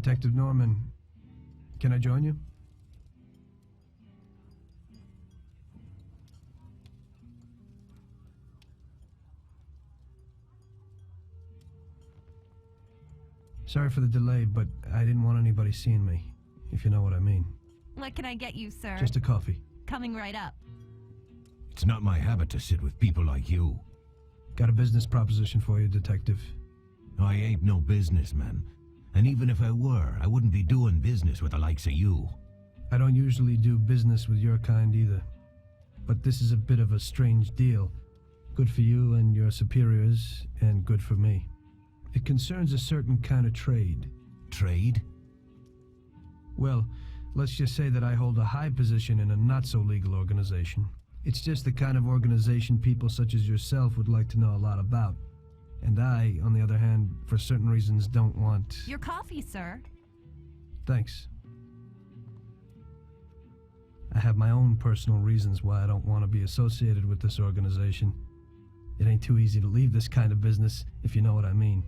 Detective Norman, can I join you? Sorry for the delay, but I didn't want anybody seeing me, if you know what I mean. What can I get you, sir? Just a coffee. Coming right up. It's not my habit to sit with people like you. Got a business proposition for you, Detective. I ain't no businessman. And even if I were, I wouldn't be doing business with the likes of you. I don't usually do business with your kind either. But this is a bit of a strange deal. Good for you and your superiors, and good for me. It concerns a certain kind of trade. Trade? Well, let's just say that I hold a high position in a not-so-legal organization. It's just the kind of organization people such as yourself would like to know a lot about. And I, on the other hand, for certain reasons don't want... Your coffee, sir. Thanks. I have my own personal reasons why I don't want to be associated with this organization. It ain't too easy to leave this kind of business, if you know what I mean.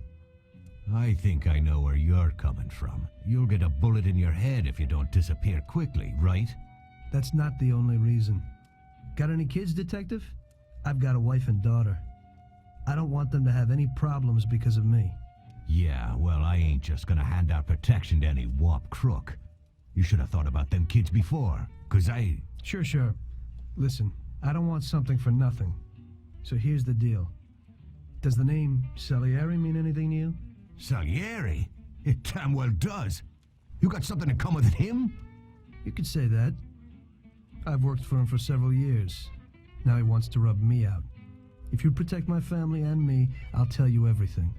I think I know where you're coming from. You'll get a bullet in your head if you don't disappear quickly, right? That's not the only reason. Got any kids, Detective? I've got a wife and daughter. I don't want them to have any problems because of me. Yeah, well, I ain't just gonna hand out protection to any wop crook. You should have thought about them kids before, 'cause I... Sure. Listen, I don't want something for nothing. So here's the deal. Does the name Salieri mean anything to you? Salieri? It damn well does. You got something in common with him? You could say that. I've worked for him for several years. Now he wants to rub me out. If you protect my family and me, I'll tell you everything.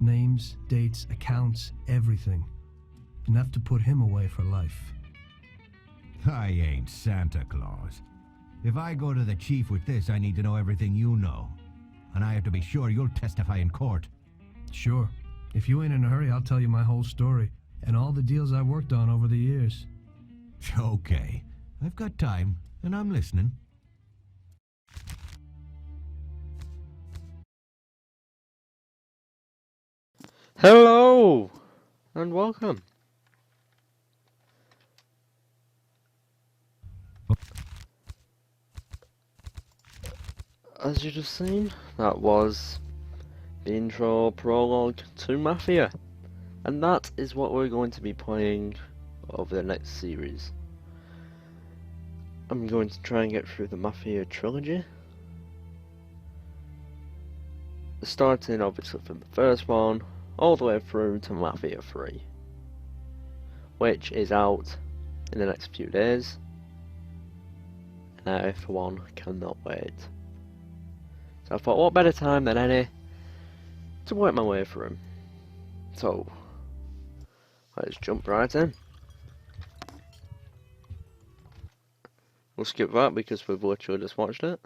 Names, dates, accounts, everything. Enough to put him away for life. I ain't Santa Claus. If I go to the chief with this, I need to know everything you know. And I have to be sure you'll testify in court. Sure. If you ain't in a hurry, I'll tell you my whole story, and all the deals I worked on over the years. Okay. I've got time, and I'm listening. Hello, and welcome. As you just seen, that was the intro prologue to Mafia, and that is what we're going to be playing over the next series. I'm going to try and get through the Mafia trilogy, starting obviously from the first one all the way through to Mafia 3, which is out in the next few days, and I for one cannot wait. So I thought, what better time than any to work my way through them. So let's jump right in. We'll skip that because we've literally just watched it.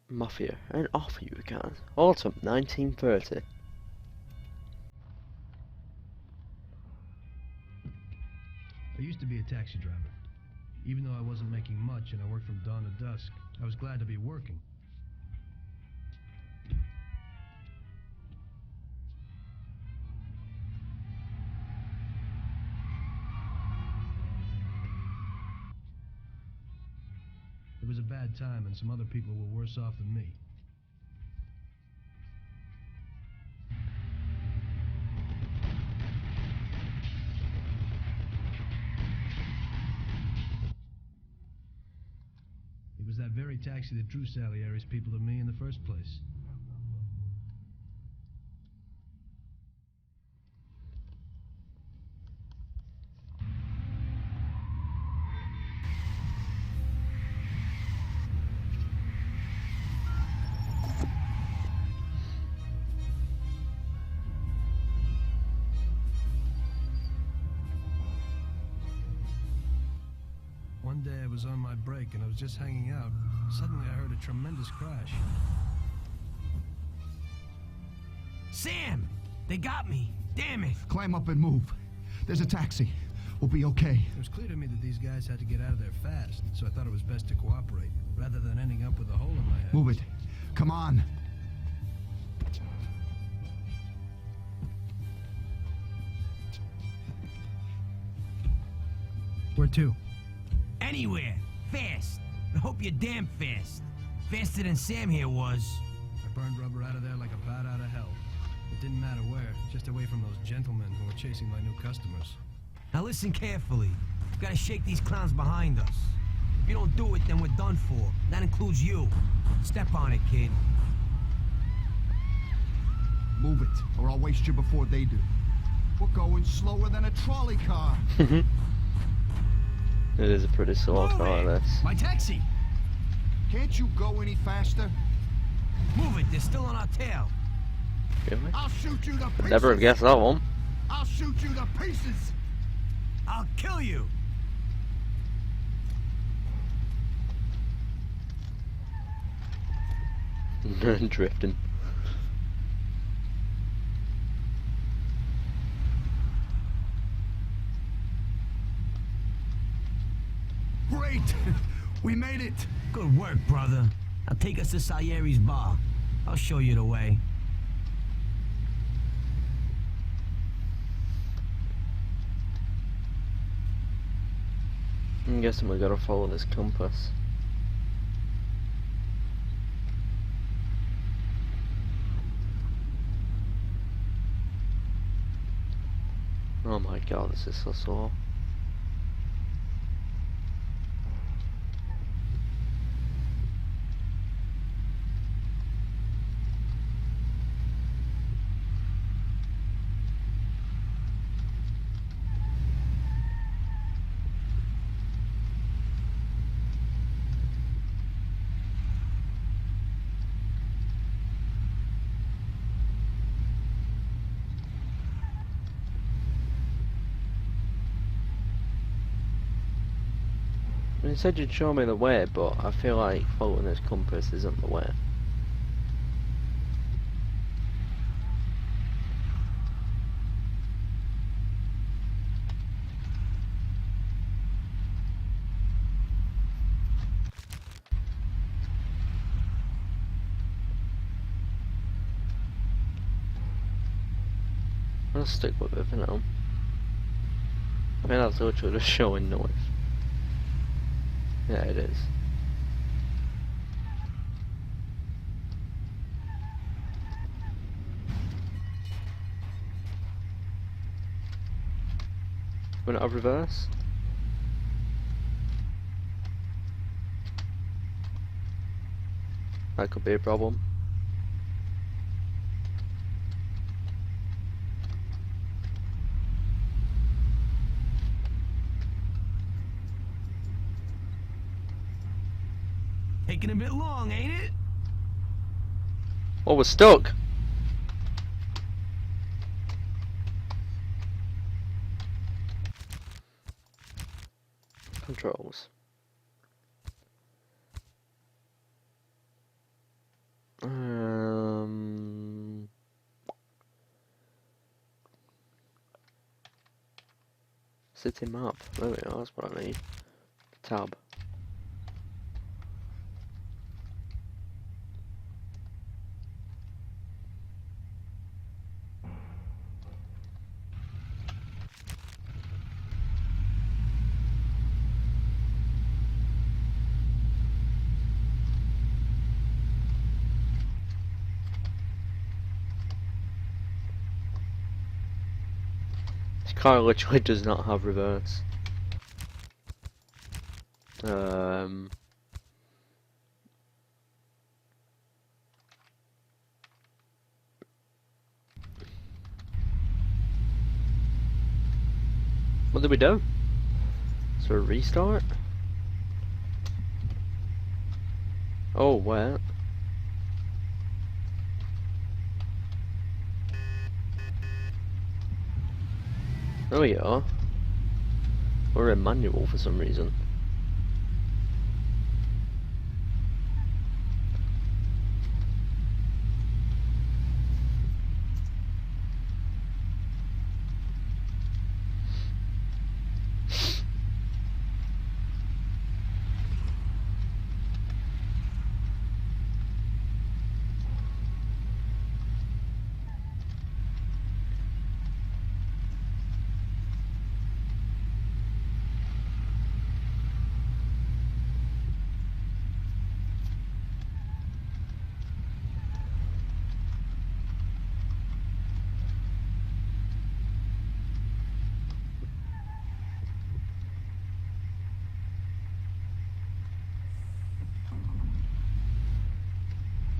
Mafia, an offer you can. Autumn 1930. I used to be a taxi driver. Even though I wasn't making much and I worked from dawn to dusk, I was glad to be working. It was a bad time, and some other people were worse off than me. It was that very taxi that drew Salieri's people to me in the first place. One day I was on my break and I was just hanging out. Suddenly I heard a tremendous crash. Sam! They got me! Damn it! Climb up and move. There's a taxi. We'll be okay. It was clear to me that these guys had to get out of there fast, so I thought it was best to cooperate, rather than ending up with a hole in my head. Move it. Come on. Where to? Anywhere. Fast. I hope you're damn fast. Faster than Sam here was. I burned rubber out of there like a bat out of hell. It didn't matter where, just away from those gentlemen who were chasing my new customers. Now listen carefully. We've got to shake these clowns behind us. If you don't do it, then we're done for. That includes you. Step on it, kid. Move it, or I'll waste you before they do. We're going slower than a trolley car. It is a pretty slow car, this. My taxi! Can't you go any faster? Move it, they're still on our tail. Really? I'll shoot you to pieces. Never have guessed that one. I'll shoot you to pieces. I'll kill you! Drifting. Great! We made it! Good work, brother. Now take us to Salieri's bar. I'll show you the way. I'm guessing we gotta follow this compass. Oh my god, this is so slow. You said you'd show me the way, but I feel like following this compass isn't the way. I'll stick with it for now. I think that's literally just showing north. Yeah, it is. We're not reverse. That could be a problem. Taking a bit long, ain't it? Oh, we're stuck. Controls. City map. There we are. That's what I need. Tab. This car literally does not have reverse. What did we do? Is there a restart? Oh, wait. There we are. We're in manual for some reason.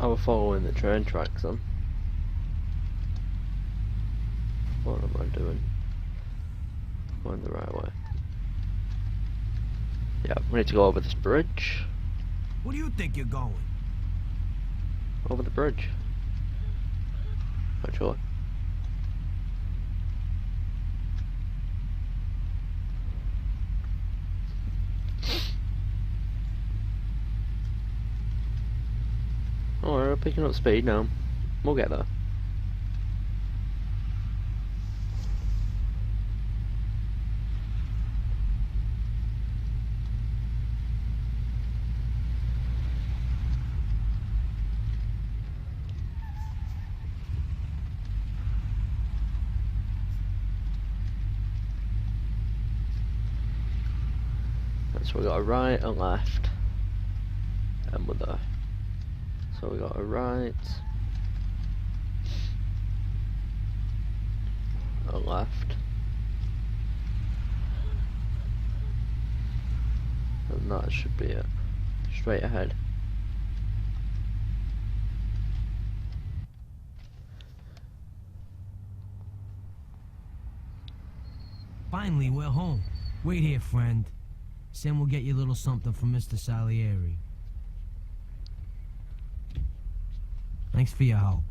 I was following the train tracks then. What am I doing? Going the right way. Yeah, we need to go over this bridge. Where do you think you're going? Over the bridge. Actually. Oh, we're picking up speed now. We'll get there. So we got a right, a left, and we're there. So we got a right, a left, and that should be it. Straight ahead. Finally, we're home. Wait here, friend. Sam will get you a little something from Mr. Salieri. Thanks for your help.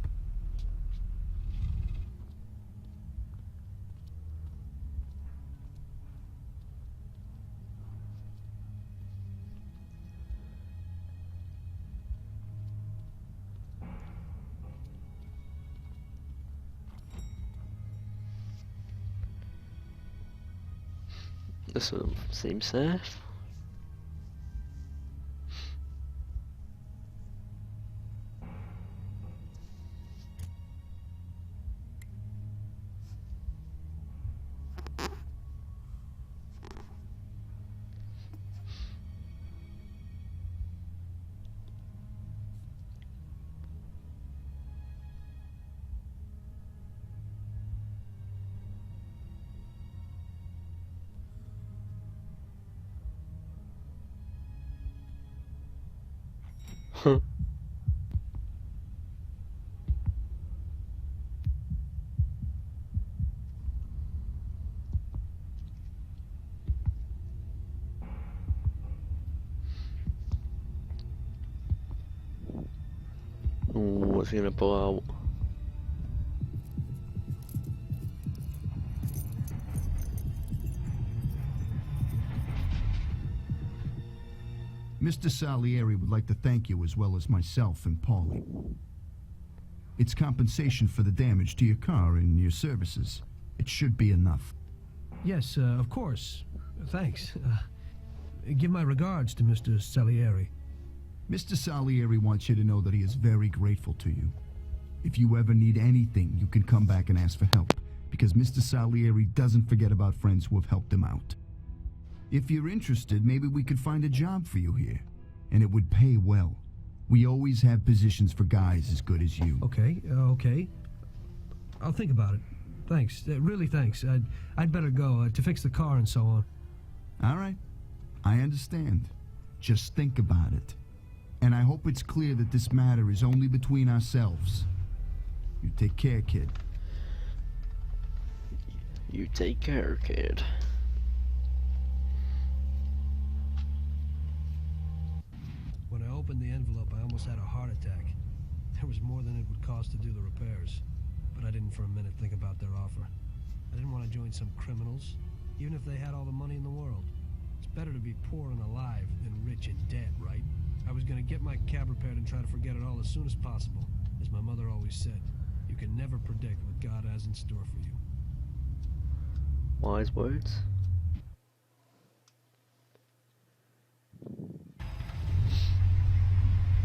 This one seems safe. Ooh, what's he gonna pull out? Mr. Salieri would like to thank you as well as myself and Paulie. It's compensation for the damage to your car and your services. It should be enough. Yes, of course. Thanks. Give my regards to Mr. Salieri. Mr. Salieri wants you to know that he is very grateful to you. If you ever need anything, you can come back and ask for help, because Mr. Salieri doesn't forget about friends who have helped him out. If you're interested, maybe we could find a job for you here, and it would pay well. We always have positions for guys as good as you. Okay, okay. I'll think about it. Thanks. Really thanks. I'd better go to fix the car and so on. All right. I understand. Just think about it. And I hope it's clear that this matter is only between ourselves. You take care, kid. You take care, kid. When I opened the envelope, I almost had a heart attack. There was more than it would cost to do the repairs. But I didn't for a minute think about their offer. I didn't want to join some criminals, even if they had all the money in the world. It's better to be poor and alive than rich and dead, right? I was going to get my cab repaired and try to forget it all as soon as possible. As my mother always said, you can never predict what God has in store for you. Wise words.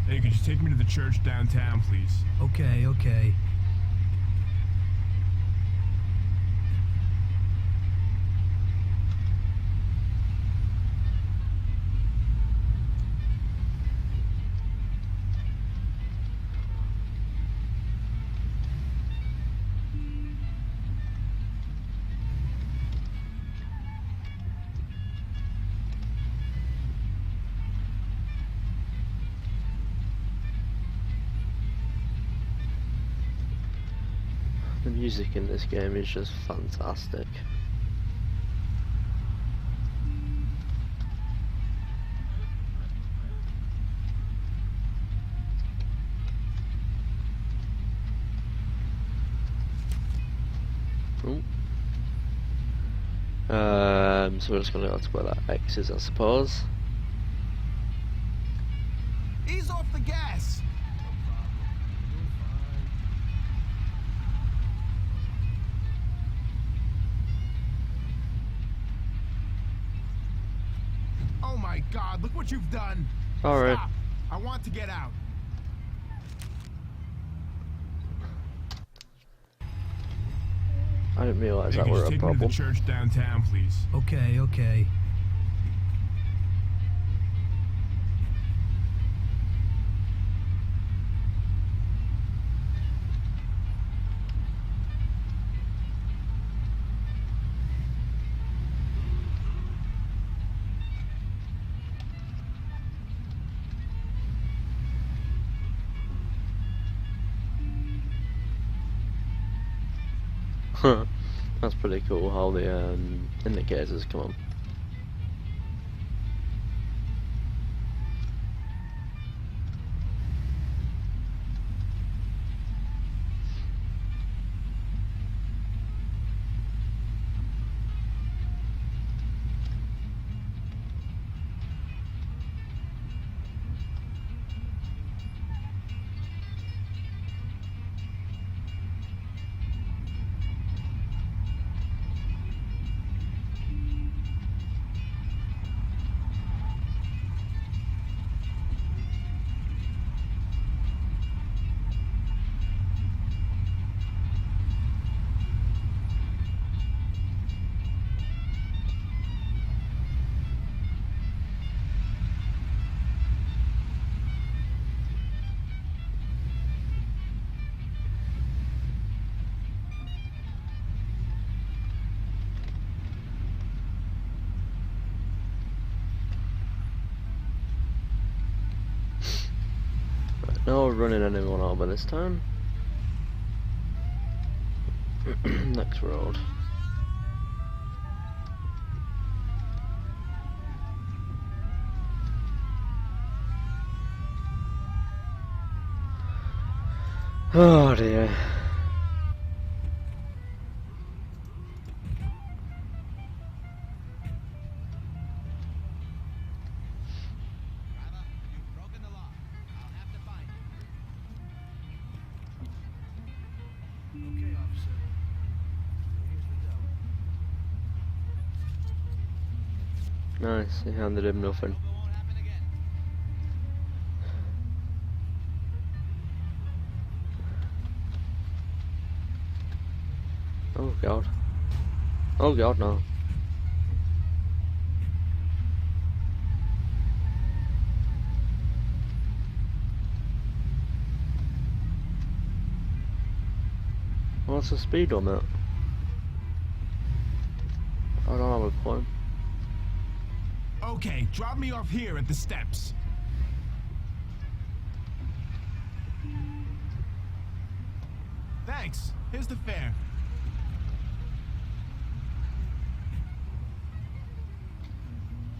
Hey, could you take me to the church downtown, please? Okay, okay. music in this game is just fantastic. Ooh. So we're just gonna go to where that X is, I suppose. Ease off the gas. Oh my God, look what you've done. Alright. Stop. I want to get out. I didn't realise Hey, that could you were a take me to problem. the church downtown, please? Okay, okay. That's pretty cool how the indicators come on. No running anyone over this time. Next road. Oh dear. Okay, officer. Here's the dough. Nice, he handed him nothing. Oh god. Oh god, no. What's the speed on that? I don't have a clue. Okay, drop me off here at the steps. Thanks. Here's the fare.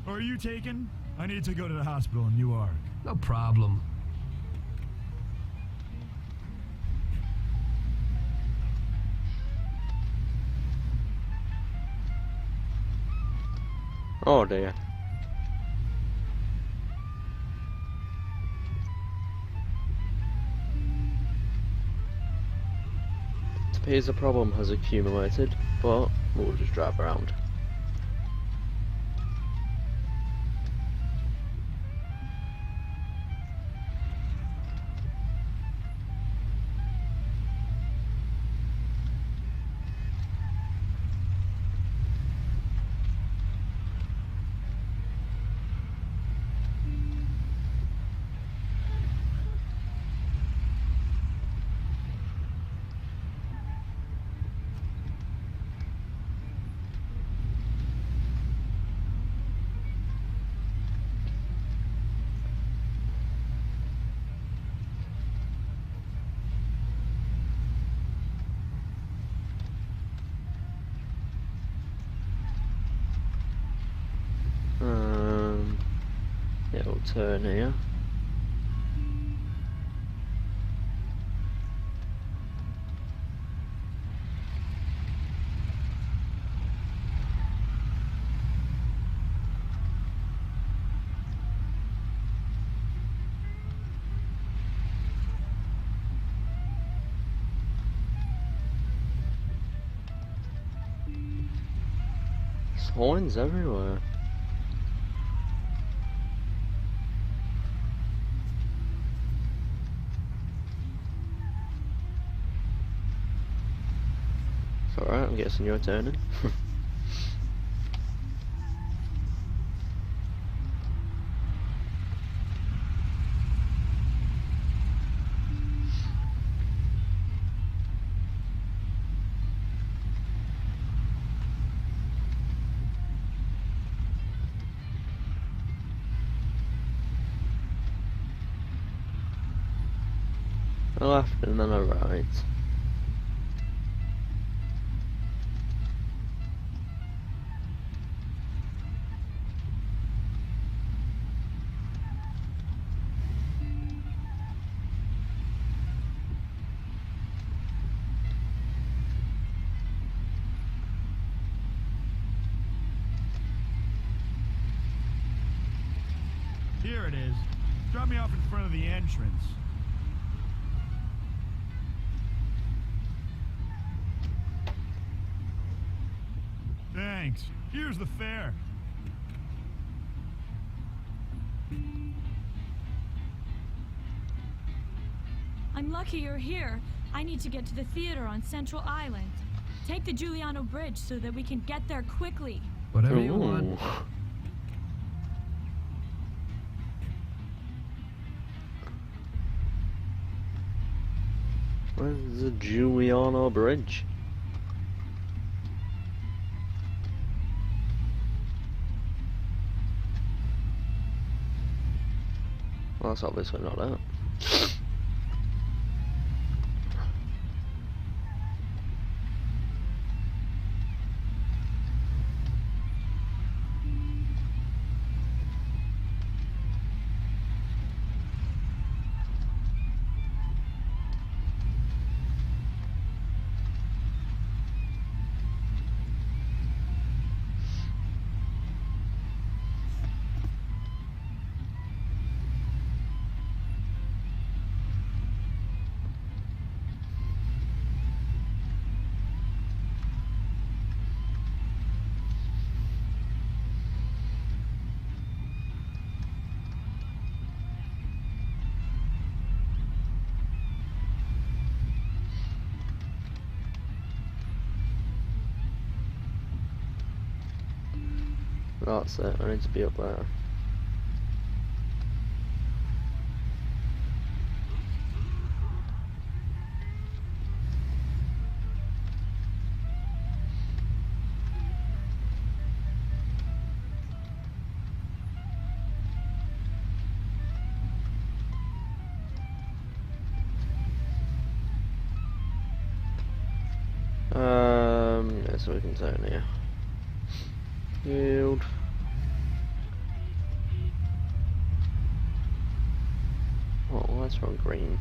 Are you taken? I need to go to the hospital in Newark. No problem. Oh dear. It appears the problem has accumulated, but we'll just drive around. Yeah, we'll turn here. Signs everywhere. It's alright, I'm guessing you're turning. A left and then a right. Here it is. Drop me off in front of the entrance. Thanks. Here's the fare. I'm lucky you're here. I need to get to the theater on Central Island. Take the Giuliano Bridge so that we can get there quickly. Whatever you want. Where's the Giuliano Bridge? Well, that's obviously not it. That's it, I need to be up there. Yeah, so we can turn here. Yield. Oh, that's wrong, green.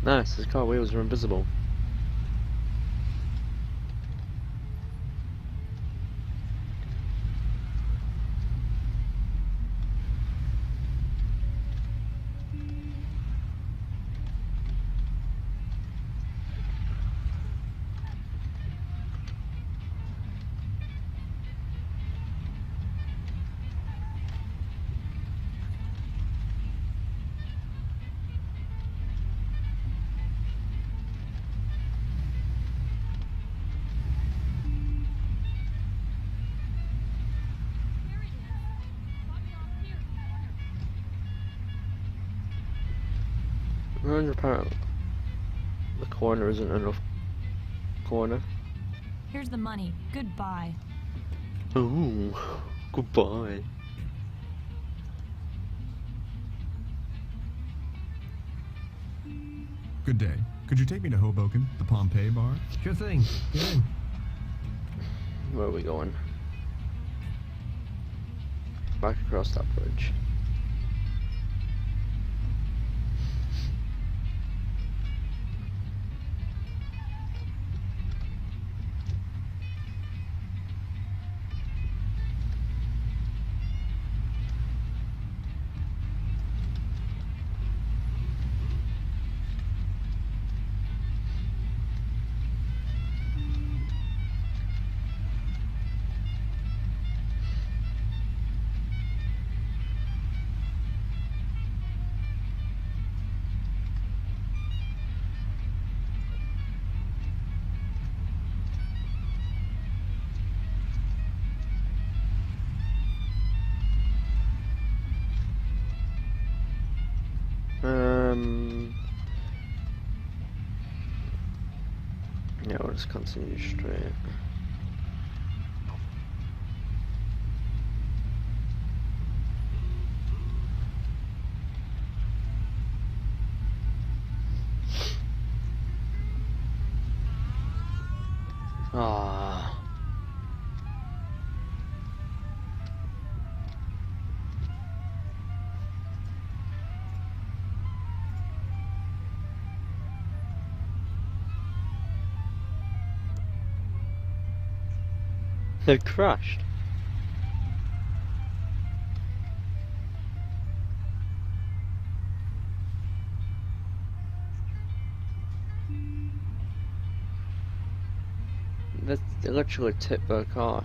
Nice, his car wheels are invisible. Apparently, the corner isn't enough corner. Here's the money. Goodbye. Ooh. Goodbye. Good day. Could you take me to Hoboken, the Pompeii bar? Sure thing. Get in. Where are we going? Back across that bridge. Yeah, we'll just continue straight. Ah. They've crashed. They literally tipped their car.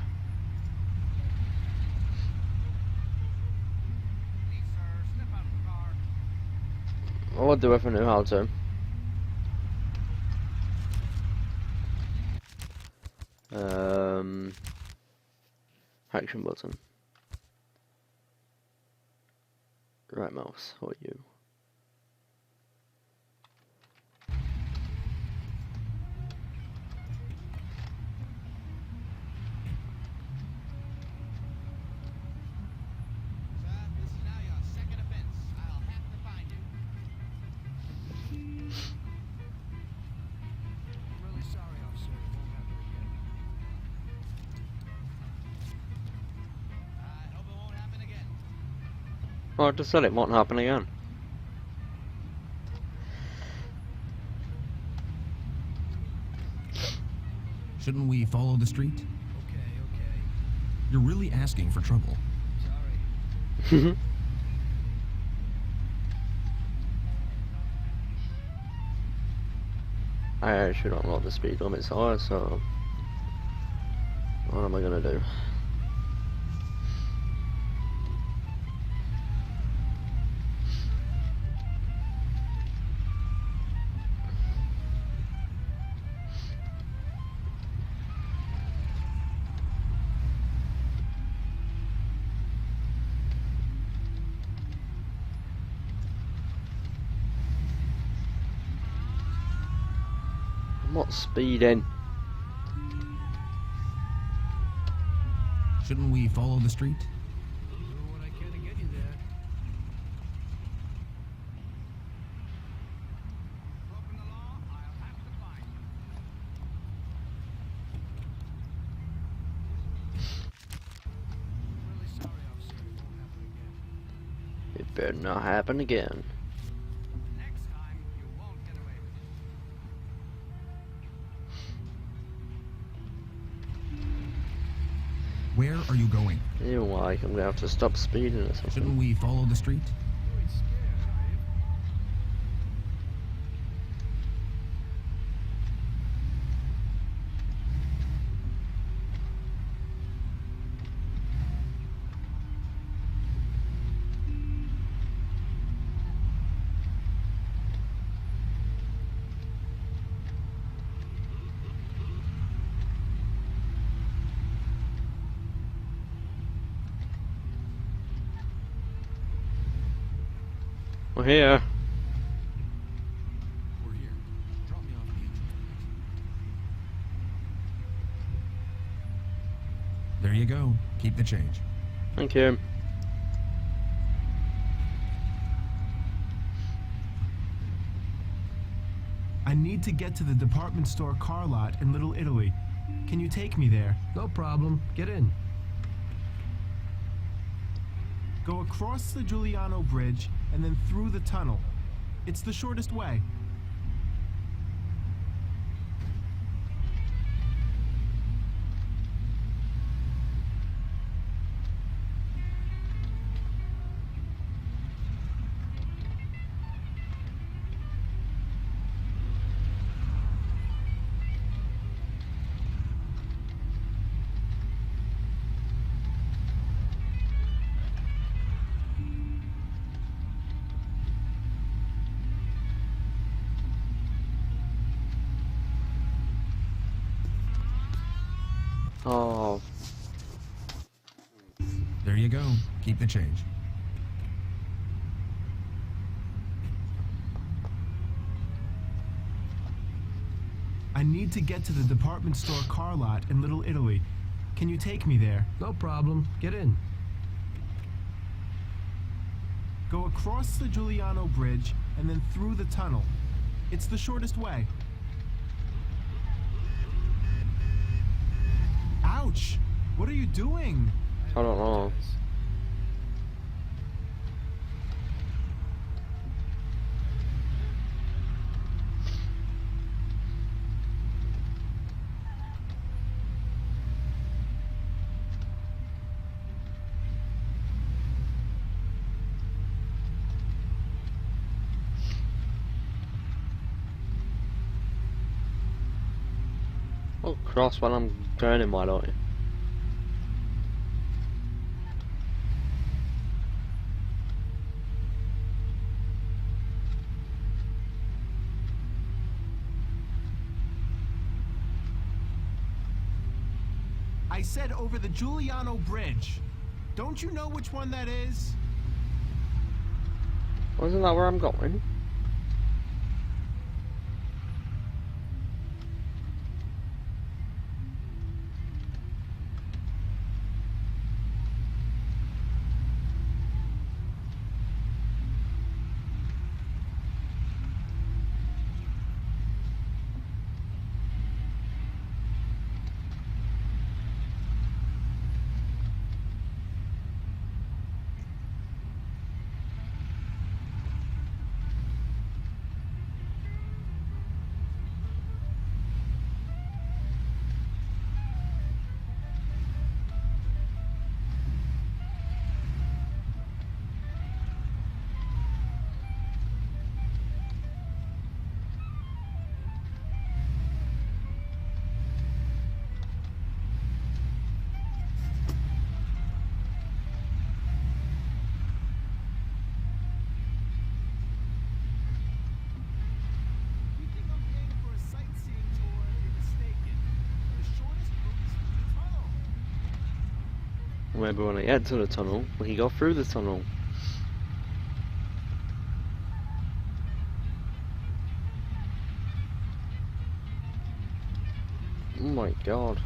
I would do if I knew how to. Action button. Right mouse, or you. Oh, I just said it won't happen again. Shouldn't we follow the street? Okay. You're really asking for trouble. Sorry. I actually don't know what the speed limits are, so what am I gonna do? I'm not speeding. Shouldn't we follow the street? Do what I can to get you there. Really sorry, officer. It won't happen again. It better not happen again. Next time, you won't get away with it. Where are you going? You know, like I'm gonna have to stop speeding or something. Shouldn't we follow the street? You ain't scared, are you? We're here. We're here. Drop me off at the engine. There you go. Keep the change. Thank you. I need to get to the department store car lot in Little Italy. Can you take me there? No problem. Get in. Go across the Giuliano Bridge and then through the tunnel. It's the shortest way. Oh, There you go. Keep the change. I need to get to the department store car lot in Little Italy. Can you take me there? No problem. Get in. Go across the Giuliano Bridge and then through the tunnel. It's the shortest way. Ouch! What are you doing? I don't know. Oh, cross while I'm turning, why don't you? I said over the Giuliano Bridge. Don't you know which one that is? Wasn't that where I'm going? You think I'm paying for a sightseeing tour? You're mistaken. The shortest route is through the tunnel. Maybe when I get to the tunnel, we can go through the tunnel. Oh my god.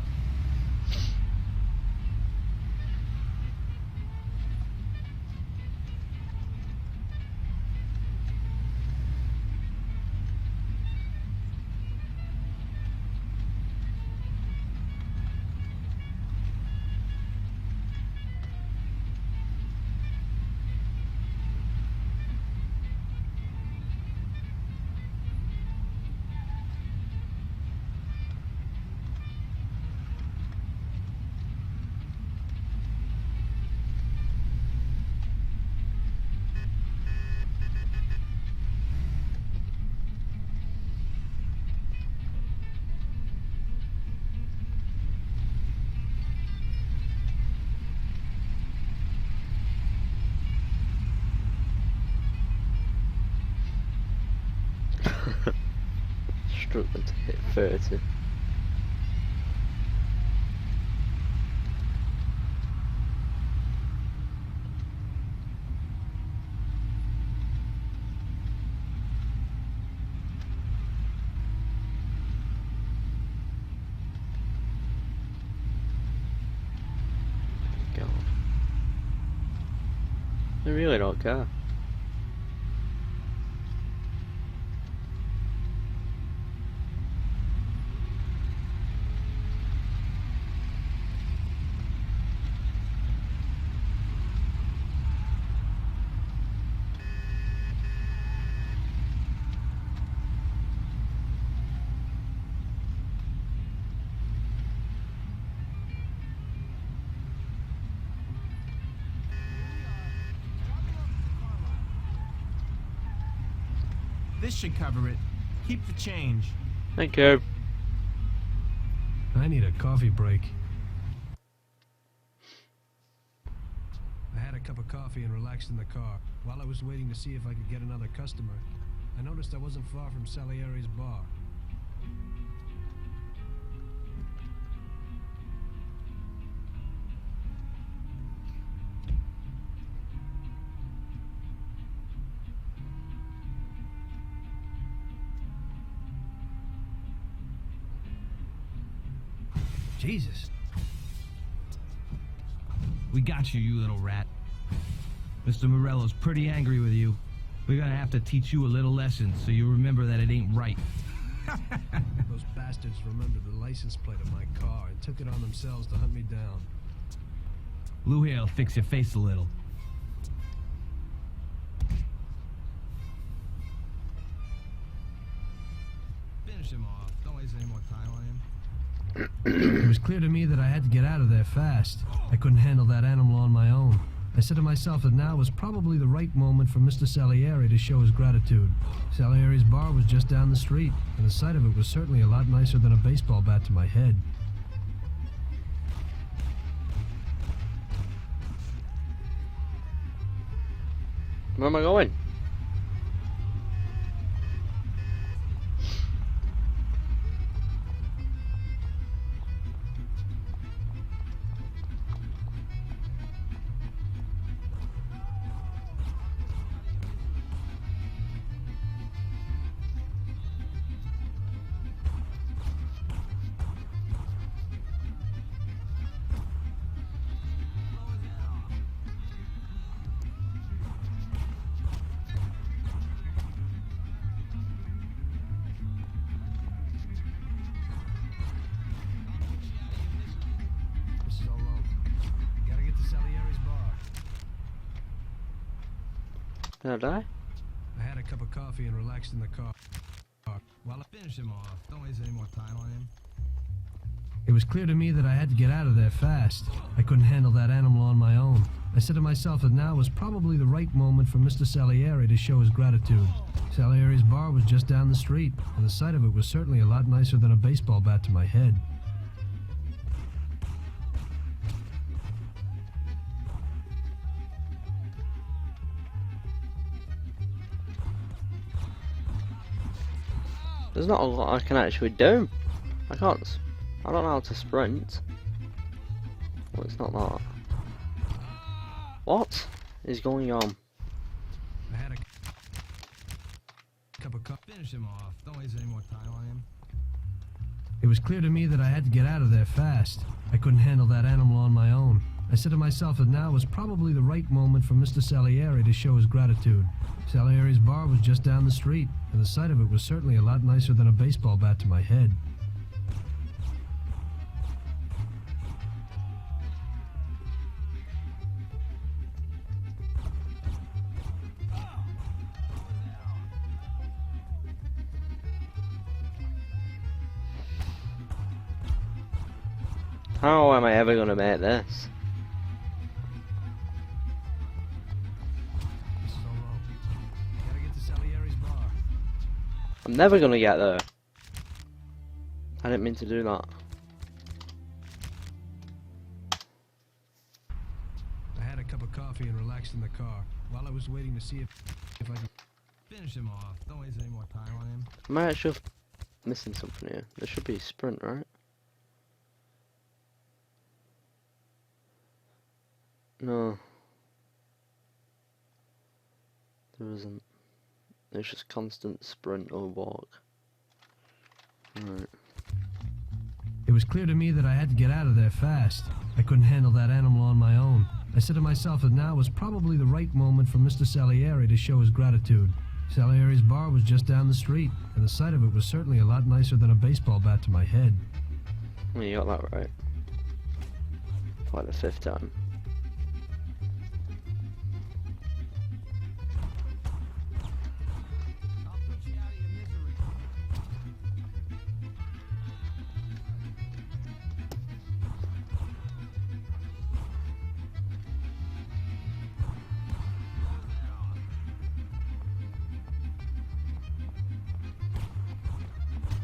Struggling to hit 30. God. They really don't care. This should cover it. Keep the change. Thank you. I need a coffee break. I had a cup of coffee and relaxed in the car. While I was waiting to see if I could get another customer, I noticed I wasn't far from Salieri's bar. Jesus. We got you, you little rat. Mr. Morello's pretty angry with you. We're gonna have to teach you a little lesson so you remember that it ain't right. Those bastards remembered the license plate of my car and took it on themselves to hunt me down. Blue hair'll fix your face a little. Finish him off. Don't waste any more time on him. It was clear to me that I had to get out of there fast. I couldn't handle that animal on my own. I said to myself that now was probably the right moment for Mr. Salieri to show his gratitude. Salieri's bar was just down the street, and the sight of it was certainly a lot nicer than a baseball bat to my head. Where am I going? This is all wrong. Gotta get to Salieri's bar. Did I die? I had a cup of coffee and relaxed in the car. While I Finish him off. Don't waste any more time on him. It was clear to me that I had to get out of there fast. I couldn't handle that animal on my own. I said to myself that now was probably the right moment for Mr. Salieri to show his gratitude. Salieri's bar was just down the street, and the sight of it was certainly a lot nicer than a baseball bat to my head. There's not a lot I can actually do. I don't know how to sprint. Well, it's not that. What is going on? I had a cup of coffee. Finish him off. Don't waste any more time on him. It was clear to me that I had to get out of there fast. I couldn't handle that animal on my own. I said to myself that now was probably the right moment for Mr. Salieri to show his gratitude. Salieri's bar was just down the street, and the sight of it was certainly a lot nicer than a baseball bat to my head. How am I ever gonna make this? This is all wrong. Gotta get to Salieri's bar. I'm never gonna get there. I didn't mean to do that. I had a cup of coffee and relaxed in the car while I was waiting to see if I could. Finish him off. Don't waste any more time on him. Am I actually missing something here? There should be a sprint, right? No. There isn't. There's just constant sprint or walk. Right. It was clear to me that I had to get out of there fast. I couldn't handle that animal on my own. I said to myself that now was probably the right moment for Mr. Salieri to show his gratitude. Salieri's bar was just down the street, and the sight of it was certainly a lot nicer than a baseball bat to my head. Well, you got that right. For like the 5th time.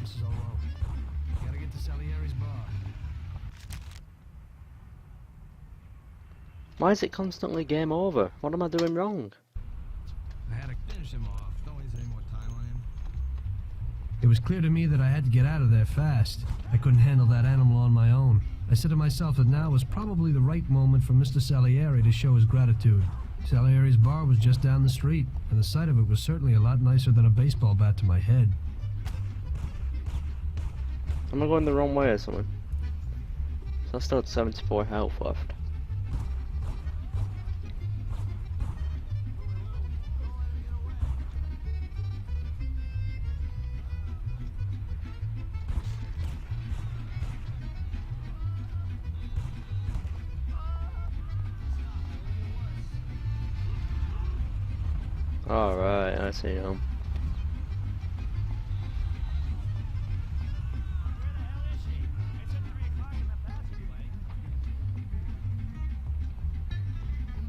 This is all wrong. Gotta get to Salieri's bar. Why is it constantly game over? What am I doing wrong? I had to finish him off. Don't waste any more time on him. It was clear to me that I had to get out of there fast. I couldn't handle that animal on my own. I said to myself that now was probably the right moment for Mr. Salieri to show his gratitude. Salieri's bar was just down the street, and the sight of it was certainly a lot nicer than a baseball bat to my head. Am I going the wrong way or something? So I still had 74 health left. Alright, I see now.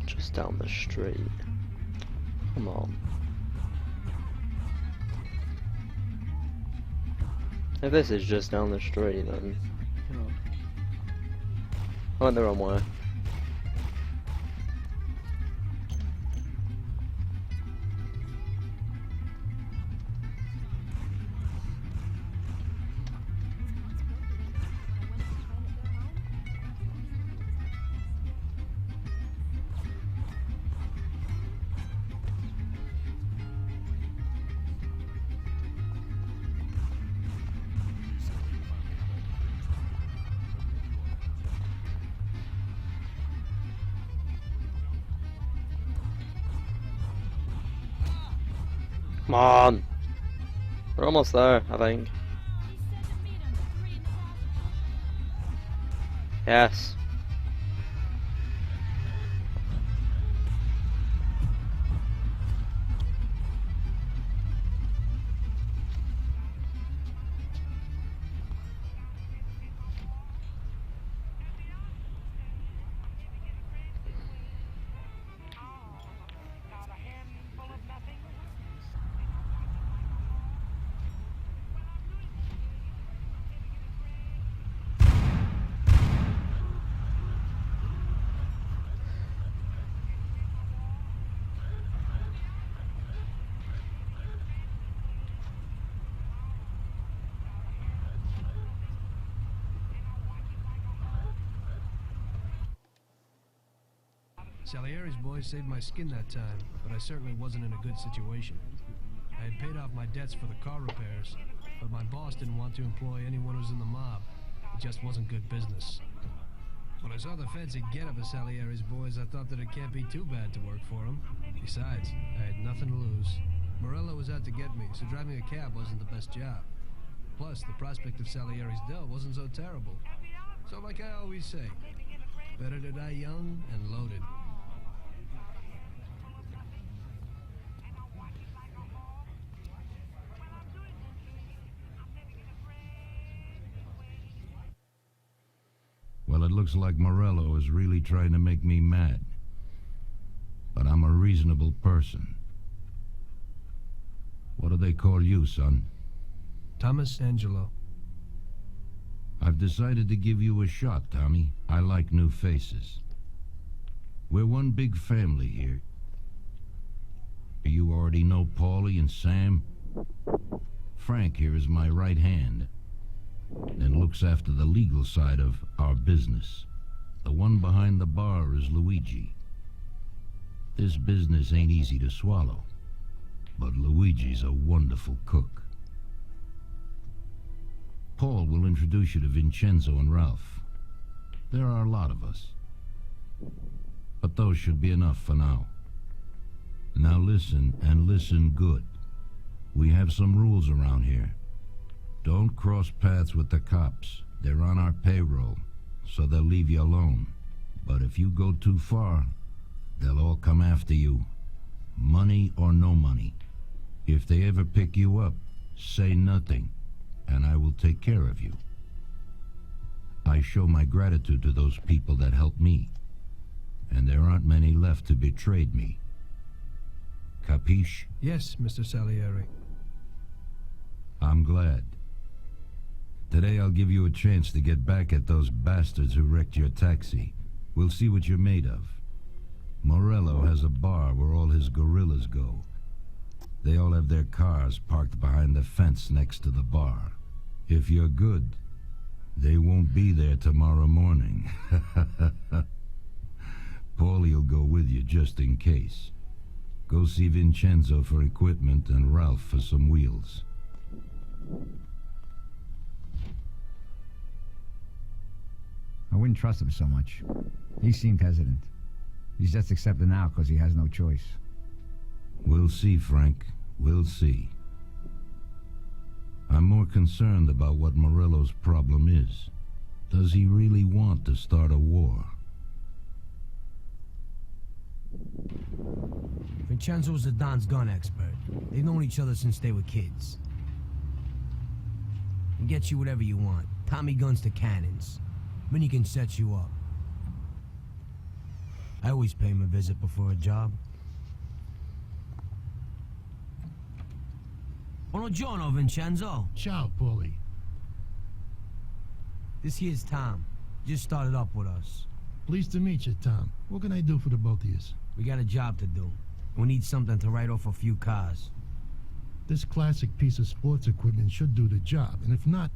Just down the street. Come on. If this is just down the street, then... you know, I went the wrong way. Come on! We're almost there, I think. Yes. Salieri's boys saved my skin that time, but I certainly wasn't in a good situation. I had paid off my debts for the car repairs, but my boss didn't want to employ anyone who was in the mob. It just wasn't good business. When I saw the fancy get-up of Salieri's boys, I thought that it can't be too bad to work for him. Besides, I had nothing to lose. Morello was out to get me, so driving a cab wasn't the best job. Plus, the prospect of Salieri's dough wasn't so terrible. So like I always say, better to die young and loaded. Well, it looks like Morello is really trying to make me mad. But I'm a reasonable person. What do they call you, son? Thomas Angelo. I've decided to give you a shot, Tommy. I like new faces. We're one big family here. You already know Paulie and Sam? Frank here is my right hand and looks after the legal side of our business. The one behind the bar is Luigi. This business ain't easy to swallow, but Luigi's a wonderful cook. Paul will introduce you to Vincenzo and Ralph. There are a lot of us. but those should be enough for now. Now listen, and listen good. We have some rules around here. Don't cross paths with the cops. They're on our payroll, so they'll leave you alone. But if you go too far, they'll all come after you. Money or no money. If they ever pick you up, say nothing, and I will take care of you. I show my gratitude to those people that helped me, and there aren't many left who betrayed me. Capiche? Yes, Mr. Salieri. I'm glad. Today I'll give you a chance to get back at those bastards who wrecked your taxi. We'll see what you're made of. Morello has a bar where all his gorillas go. They all have their cars parked behind the fence next to the bar. If you're good, they won't be there tomorrow morning. Paulie'll go with you just in case. Go see Vincenzo for equipment and Ralph for some wheels. I wouldn't trust him so much. He seemed hesitant. He's just accepting now because he has no choice. We'll see, Frank. We'll see. I'm more concerned about what Morello's problem is. Does he really want to start a war? Vincenzo's the Don's gun expert. They've known each other since they were kids. He gets you whatever you want. Tommy guns to cannons. Then he can set you up. I always pay him a visit before a job. Buongiorno, Vincenzo. Ciao, Paulie. This here's Tom. Just started up with us. Pleased to meet you, Tom. What can I do for the both of you? We got a job to do. We need something to write off a few cars. This classic piece of sports equipment should do the job, and if not,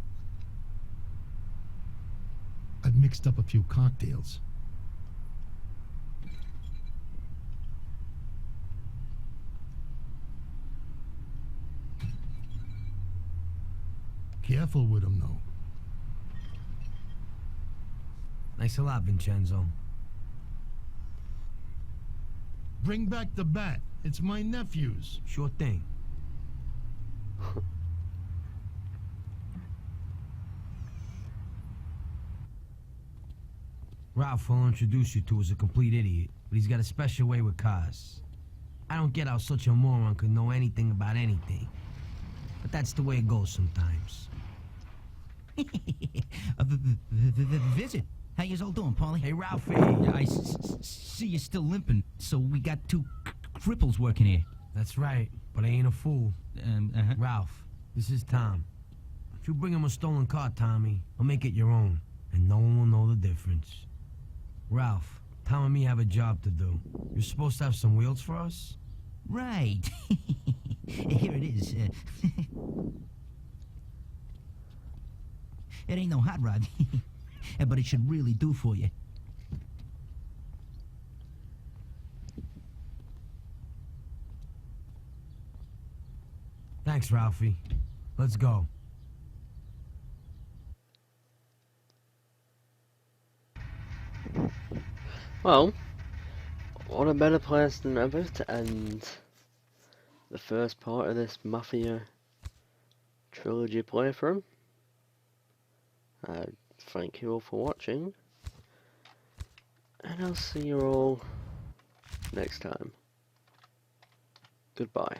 I've mixed up a few cocktails. Careful with them, though. Thanks a lot, Vincenzo. Bring back the bat. It's my nephew's. Sure thing. Ralph will introduce you to is a complete idiot, but he's got a special way with cars. I don't get how such a moron could know anything about anything. But that's the way it goes sometimes. Visit. How you all doing, Paulie? Hey, Ralphie. I see you're still limping, so we got two cripples working here. That's right, but I ain't a fool. Ralph, this is Tom. If you bring him a stolen car, Tommy, I'll make it your own, and no one will know the difference. Ralph, Tom and me have a job to do. You're supposed to have some wheels for us? Right. Here it is. It ain't no hot rod, but it should really do for you. Thanks, Ralphie. Let's go. Well, what a better place than ever to end the first part of this Mafia trilogy playthrough. Thank you all for watching, and I'll see you all next time. Goodbye.